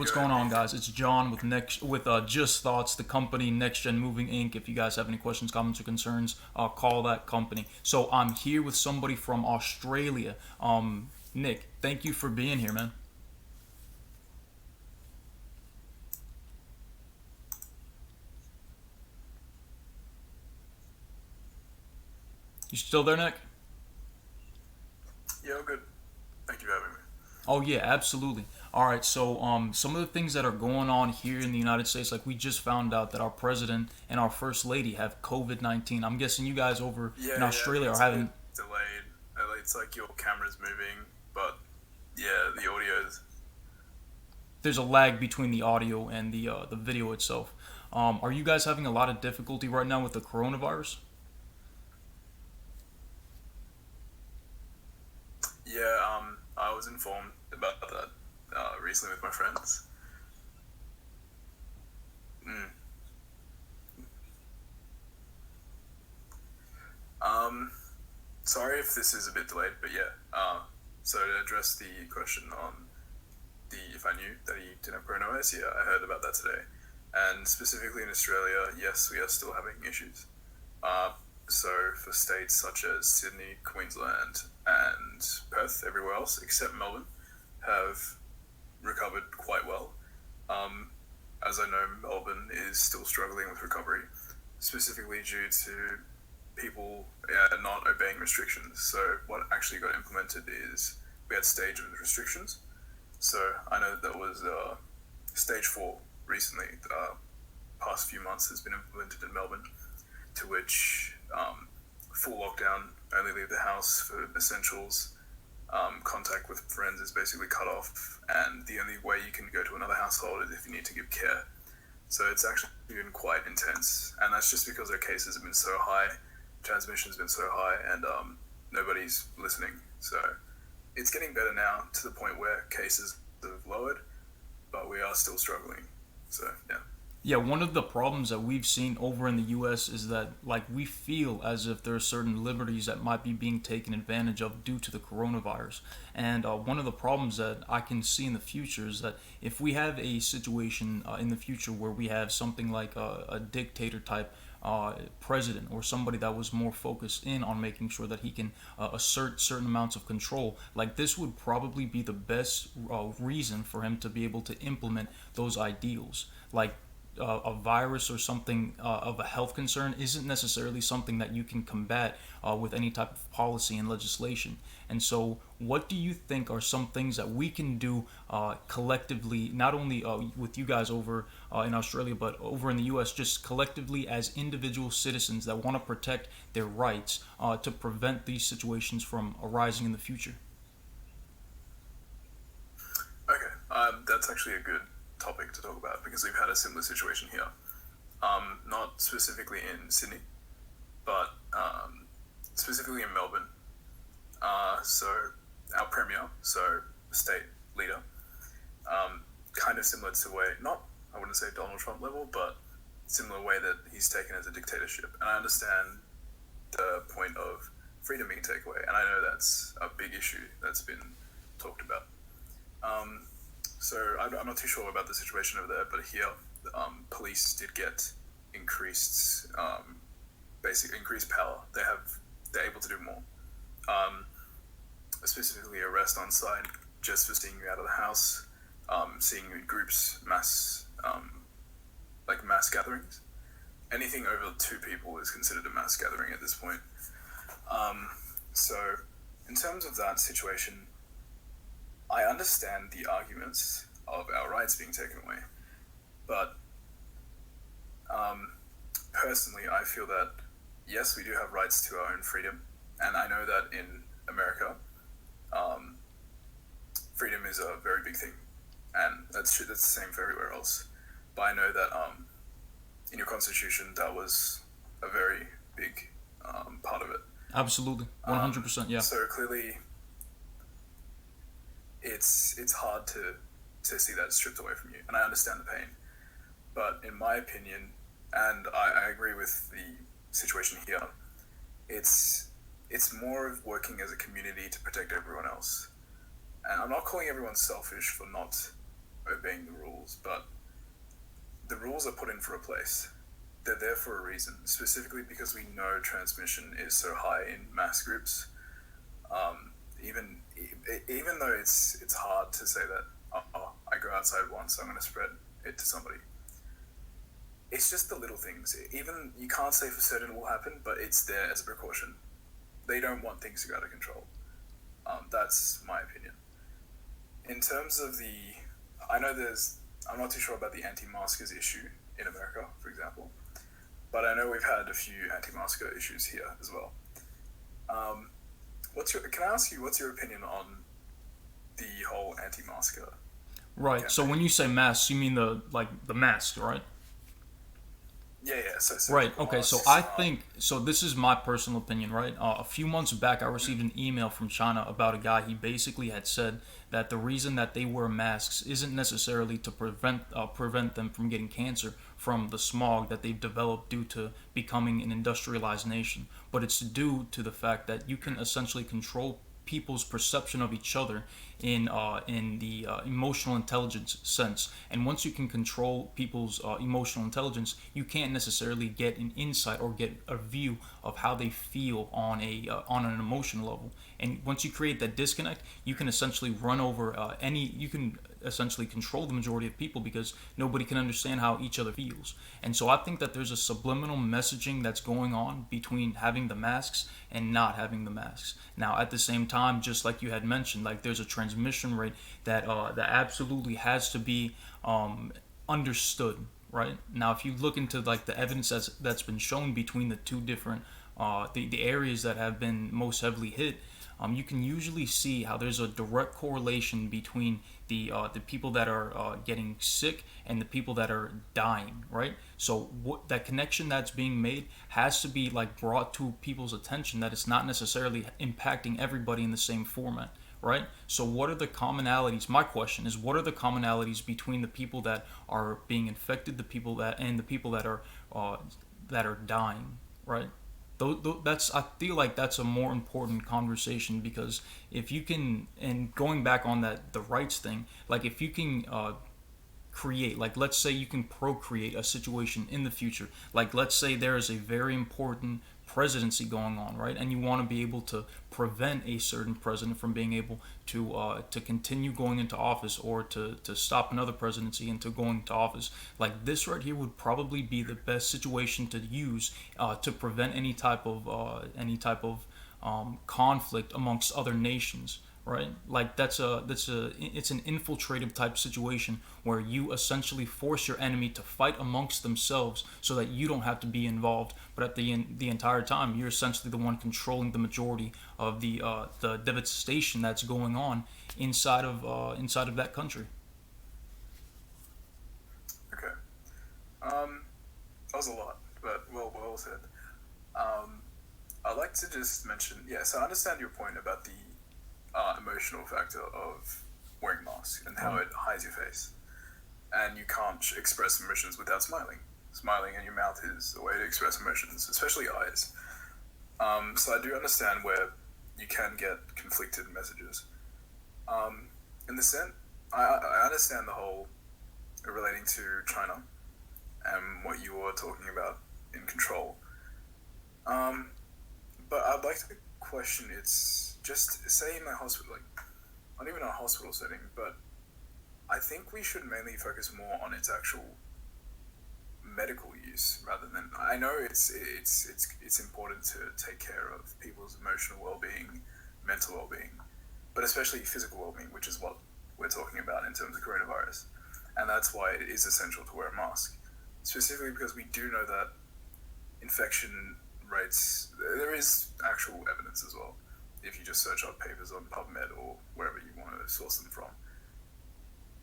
what's go going ahead, on, Nathan. guys? It's John with Just Thoughts, the company Next Gen Moving Inc. If you guys have any questions, comments, or concerns, call that company. So I'm here with somebody from Australia. Nick, thank you for being here, man. You still there, Nick? Yeah, all good. Thank you for having me. Oh yeah, absolutely. All right, so some of the things that are going on here in the United States, like we just found out that our president and our first lady have COVID-19. I'm guessing you guys over Yeah, in yeah, I think Australia are it's a bit having delayed. It's like your camera's moving, but yeah, the audio's. there's a lag between the audio and the video itself. Are you guys having a lot of difficulty right now with the coronavirus? Yeah, I was informed about that recently with my friends. Mm. Um, Sorry if this is a bit delayed, but yeah. So to address the question on the if I knew that he didn't have coronavirus, yeah, I heard about that today. And specifically in Australia, yes, we are still having issues. Uh, so for states such as Sydney, Queensland, and Perth, everywhere else except Melbourne, have recovered quite well. Um, as I know, Melbourne is still struggling with recovery, specifically due to people not obeying restrictions. So what actually got implemented is we had stage restrictions. So I know that was stage four recently. Past few months has been implemented in Melbourne, to which full lockdown, only leave the house for essentials. Contact with friends is basically cut off, and the only way you can go to another household is if you need to give care. So it's actually been quite intense, and that's just because our cases have been so high, transmission's been so high, and nobody's listening. So it's getting better now to the point where cases have lowered, but we are still struggling. So yeah. Yeah, one of the problems that we've seen over in the US is that like we feel as if there are certain liberties that might be being taken advantage of due to the coronavirus. And one of the problems that I can see in the future is that if we have a situation in the future where we have something like a dictator type president or somebody that was more focused in on making sure that he can assert certain amounts of control, like this would probably be the best reason for him to be able to implement those ideals. Like a virus or something of a health concern isn't necessarily something that you can combat with any type of policy and legislation. And so, what do you think are some things that we can do collectively, not only with you guys over in Australia, but over in the US, just collectively as individual citizens that want to protect their rights to prevent these situations from arising in the future? Okay, that's actually a good topic to talk about because we've had a similar situation here. Not specifically in Sydney, but specifically in Melbourne. So our premier, so the state leader, kind of similar to way, not I wouldn't say Donald Trump level, but similar way that he's taken as a dictatorship. And I understand the point of freedom being taken away, and I know that's a big issue that's been talked about. Um, so I'm not too sure about the situation over there, but here, police did get increased, basic increased power. They're able to do more. Um, Specifically, arrest on site just for seeing you out of the house, seeing you in groups, like mass gatherings. Anything over two people is considered a mass gathering at this point. Um, so, in terms of that situation, I understand the arguments of our rights being taken away, but um, personally, I feel that yes, we do have rights to our own freedom, and I know that in America, um, freedom is a very big thing, and that's true. That's the same for everywhere else. But I know that in your constitution, that was a very big part of it. Absolutely, 100%. Yeah. So clearly, it's hard to see that stripped away from you, and I understand the pain. But in my opinion, and I agree with the situation here, it's it's more of working as a community to protect everyone else. And I'm not calling everyone selfish for not obeying the rules. rules, but the rules are put in for a place. They're there for a reason, specifically because we know transmission is so high in mass groups. Um, even though it's hard to say that, oh, I go outside once, I'm going to spread it to somebody. It's just the little things. Even you can't say for certain it will happen, but it's there as a precaution. They don't want things to go out of control. That's my opinion. In terms of I know I'm not too sure about the anti-maskers issue in America, for example, but I know we've had a few anti-masker issues here as well. Um, can I ask you, what's your opinion on the whole anti-masker Right. So campaign? when you say masks, you mean the mask, right? Yeah, yeah. So Right. surgical Okay. So masks. I think so. This is my personal opinion, right? A few months back, I received an email from China about a guy. He basically had said that the reason that they wear masks isn't necessarily to prevent them from getting cancer from the smog that they've developed due to becoming an industrialized nation, but it's due to the fact that you can essentially control people's perception of each other in the emotional intelligence sense. And once you can control people's emotional intelligence, you can't necessarily get an insight or get a view of how they feel on an emotional level. And once you create that disconnect, you can essentially run over any. You can essentially control the majority of people because nobody can understand how each other feels. And so I think that there's a subliminal messaging that's going on between having the masks and not having the masks. Now, at the same time, just like you had mentioned, like there's a transmission rate that absolutely has to be understood. Right now, if you look into like the evidence that's been shown between the two different the areas that have been most heavily hit, you can usually see how there's a direct correlation between the people that are getting sick and the people that are dying, right? So what that connection that's being made has to be like brought to people's attention that it's not necessarily impacting everybody in the same format, right? So what are the commonalities? My question is, what are the commonalities between the people that are being infected, the people that are dying, right? That's, I feel like that's a more important conversation because if you can, and going back on that the rights thing, like if you can create, like let's say you can procreate a situation in the future, like let's say there is a very important presidency going on, right, and you want to be able to prevent a certain president from being able to continue going into office, or to stop another presidency into going into office. Like this right here would probably be the best situation to use to prevent any type of conflict amongst other nations, right? Like it's an infiltrative type situation where you essentially force your enemy to fight amongst themselves so that you don't have to be involved, but at the entire time you're essentially the one controlling the majority of the devastation that's going on inside of that country. Okay. That was a lot, but well said. Um, I'd like to just mention, yeah. So I understand your point about the emotional factor of wearing masks and how Right. it hides your face, and you can't express emotions without smiling. Smiling in your mouth is a way to express emotions, especially eyes. So I do understand where you can get conflicted messages. In the sense, I understand the whole relating to China and what you were talking about in control. Um, but I'd like to question, it's just say in a hospital, like not even a hospital setting, but I think we should mainly focus more on its actual medical use rather than. I know it's important to take care of people's emotional well-being, mental well-being, but especially physical well-being, which is what we're talking about in terms of coronavirus, and that's why it is essential to wear a mask, specifically because we do know that infection rates. There is actual evidence as well. If you just search up papers on PubMed or wherever you want to source them from,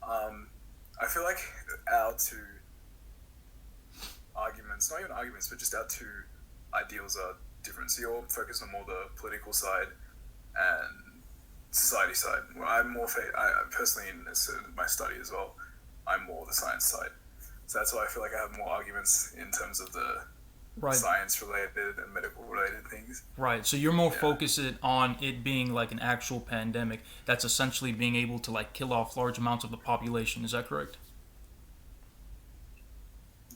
I feel like our two arguments, not even arguments, but just our two ideals are different. So you're focused on more the political side and society side. Well, I'm more, I personally, in my study as well, I'm more the science side. So that's why I feel like I have more arguments in terms of the Right. science related and medical related things. Right. So you're more Yeah. focused on it being like an actual pandemic that's essentially being able to like kill off large amounts of the population. Is that correct?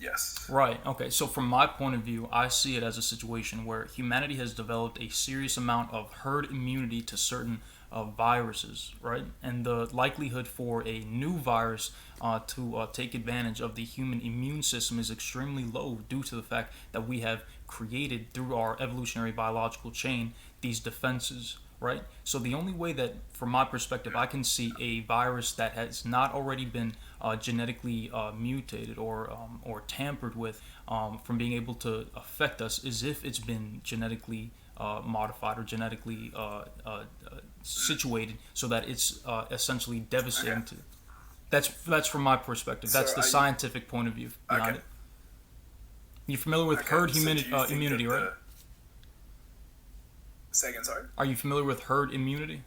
Yes. Right. Okay. So from my point of view, I see it as a situation where humanity has developed a serious amount of herd immunity to certain viruses, right? And the likelihood for a new virus to take advantage of the human immune system is extremely low due to the fact that we have created through our evolutionary biological chain these defenses. Right? So the only way that, from my perspective, I can see a virus that has not already been genetically mutated or tampered with from being able to affect us is if it's been genetically modified or genetically situated so that it's essentially Okay. devastating to. That's from my perspective. So That's the are you scientific point of view behind okay? it. You're familiar with Okay. herd So do you think immunity, that right? the second, sorry? Are you familiar with herd immunity?